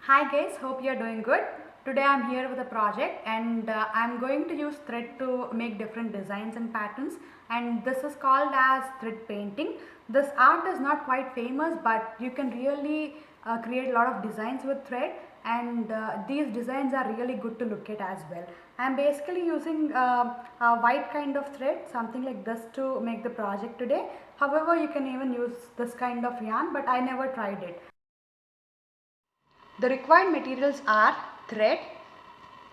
Hi guys, hope you are doing good. Today I'm here with a project and I'm going to use thread to make different designs and patterns, and this is called as thread painting. This art is not quite famous, but you can really create a lot of designs with thread, and these designs are really good to look at as well. I'm basically using a white kind of thread, something like this, to make the project today. However, you can even use this kind of yarn, but I never tried it. The required materials are thread,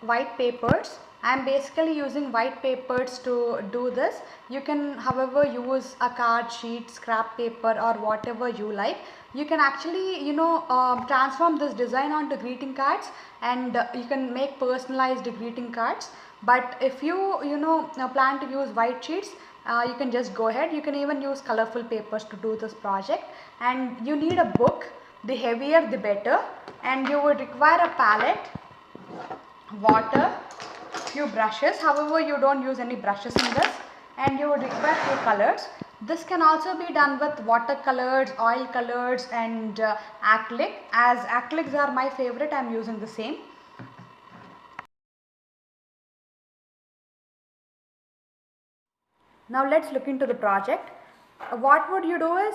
white papers. I am basically using white papers to do this. You can however use a card sheet, scrap paper, or whatever you like. You can actually transform this design onto greeting cards, and you can make personalized greeting cards. But if you plan to use white sheets, you can just go ahead. You can even use colorful papers to do this project, and you need a book. The heavier the better, and you would require a palette, water, few brushes. However, you don't use any brushes in this, and you would require few colors. This can also be done with watercolors, oil colors, and acrylic. As acrylics are my favorite, I am using the same. Now let's look into the project. What would you do is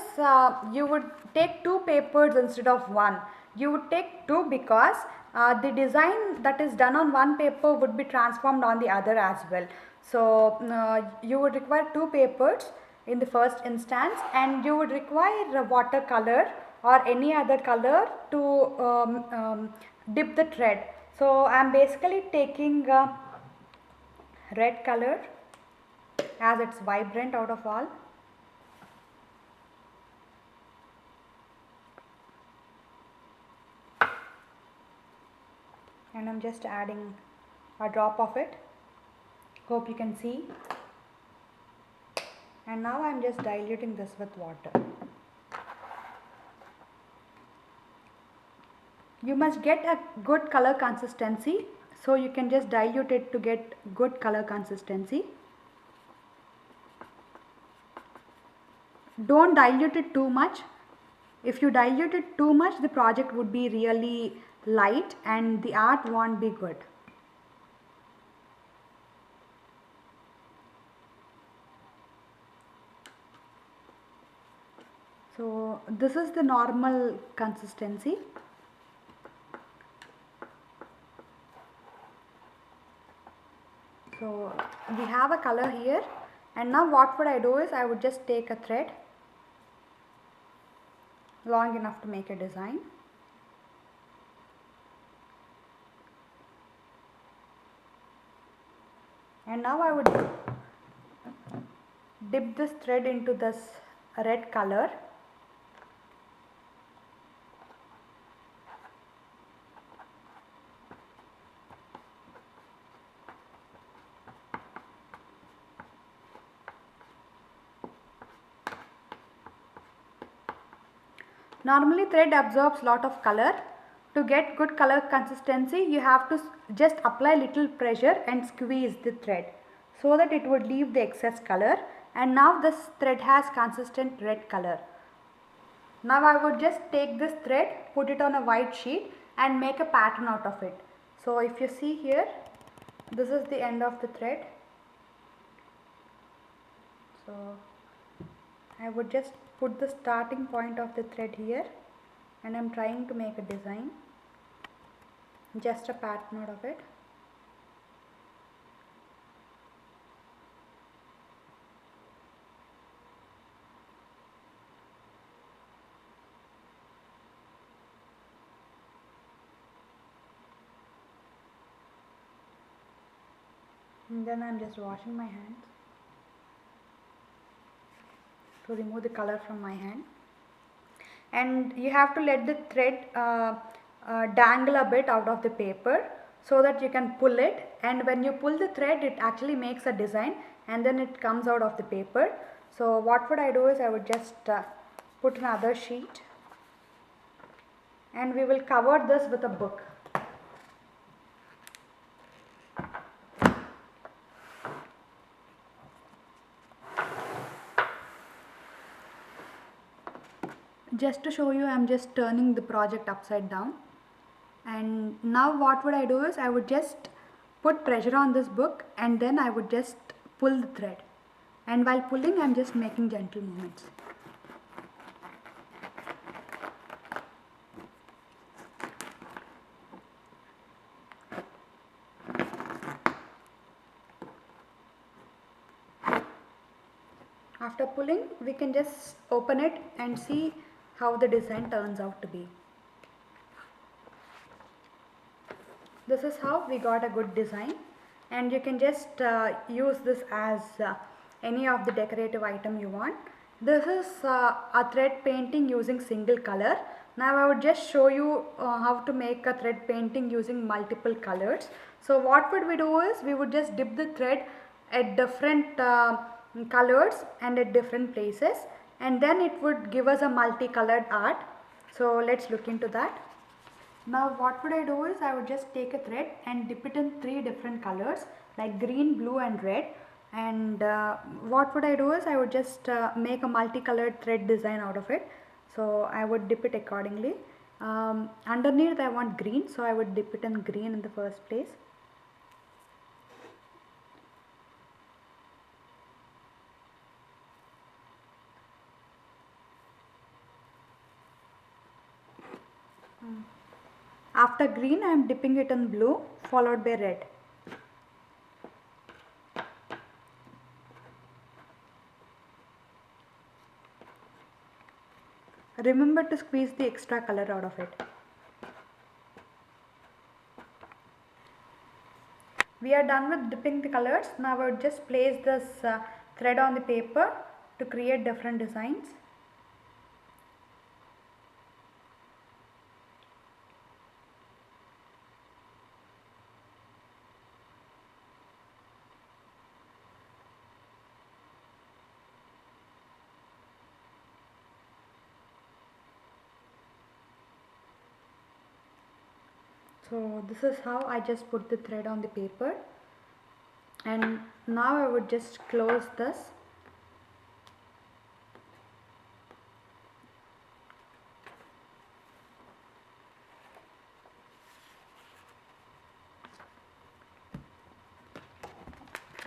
you would take two papers instead of one. You would take two because the design that is done on one paper would be transformed on the other as well. So you would require two papers in the first instance, and you would require a watercolor or any other color to dip the thread. So I am basically taking red color as it's vibrant out of all. And I'm just adding a drop of it. Hope you can see. And now I'm just diluting this with water. You must get a good color consistency, so you can just dilute it to get good color consistency. Don't dilute it too much. If you dilute it too much, the project would be really light and the art won't be good. So this is the normal consistency. So we have a color here, and now what would I do is I would just take a thread long enough to make a design. And now I would dip this thread into this red color. Normally thread absorbs lot of color. To get good color consistency, you have to just apply little pressure and squeeze the thread so that it would leave the excess color, and now this thread has consistent red color. Now I would just take this thread, put it on a white sheet and make a pattern out of it. So if you see here, this is the end of the thread. So I would just put the starting point of the thread here, and I am trying to make a design, just a pattern out of it. And then I am just washing my hands to remove the color from my hand. And you have to let the thread dangle a bit out of the paper so that you can pull it, and when you pull the thread it actually makes a design and then it comes out of the paper. So what would I do is I would just put another sheet, and we will cover this with a book. Just to show you, I am just turning the project upside down. And now what would I do is I would just put pressure on this book and then I would just pull the thread, and while pulling I'm just making gentle movements. After pulling, we can just open it and see how the design turns out to be. This is how we got a good design, and you can just use this as any of the decorative item you want. This is a thread painting using single color. Now I would just show you how to make a thread painting using multiple colors. So what would we do is we would just dip the thread at different colors and at different places, and then it would give us a multicolored art. So let's look into that. Now what would I do is I would just take a thread and dip it in 3 different colors like green, blue and red, and what would I do is I would just make a multicolored thread design out of it. So I would dip it accordingly. Underneath I want green, so I would dip it in green in the first place. After green I am dipping it in blue followed by red. Remember to squeeze the extra color out of it. We are done with dipping the colors. Now I would just place this thread on the paper to create different designs. So this is how I just put the thread on the paper, and now I would just close this.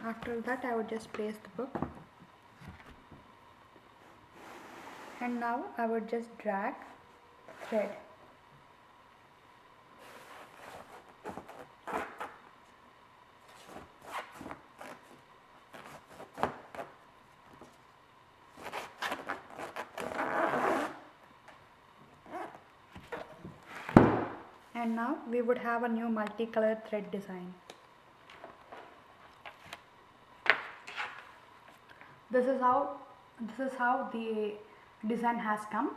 After that I would just place the book, and now I would just drag thread. And now we would have a new multicolored thread design. This is how the design has come.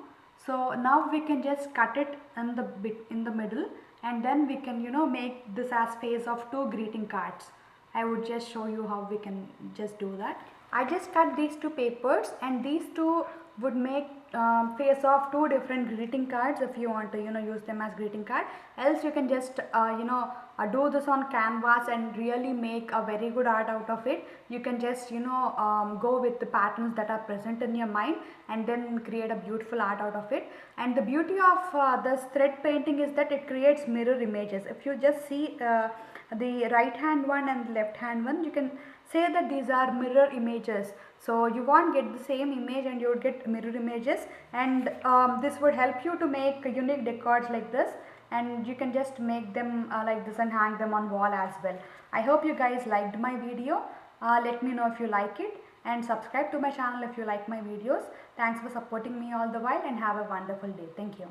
So now we can just cut it in the middle, and then we can make this as face of 2 greeting cards. I would just show you how we can just do that. I just cut these 2 papers, and these 2 would make face of 2 different greeting cards if you want to use them as greeting card. Else you can just do this on canvas and really make a very good art out of it. You can just go with the patterns that are present in your mind and then create a beautiful art out of it. And the beauty of this thread painting is that it creates mirror images. If you just see the right hand one and the left hand one, you can say that these are mirror images. So you won't get the same image and you would get mirror images, and this would help you to make unique decors like this, and you can just make them like this and hang them on wall as well. I hope you guys liked my video. Let me know if you like it, and subscribe to my channel if you like my videos. Thanks for supporting me all the while, and have a wonderful day. Thank you.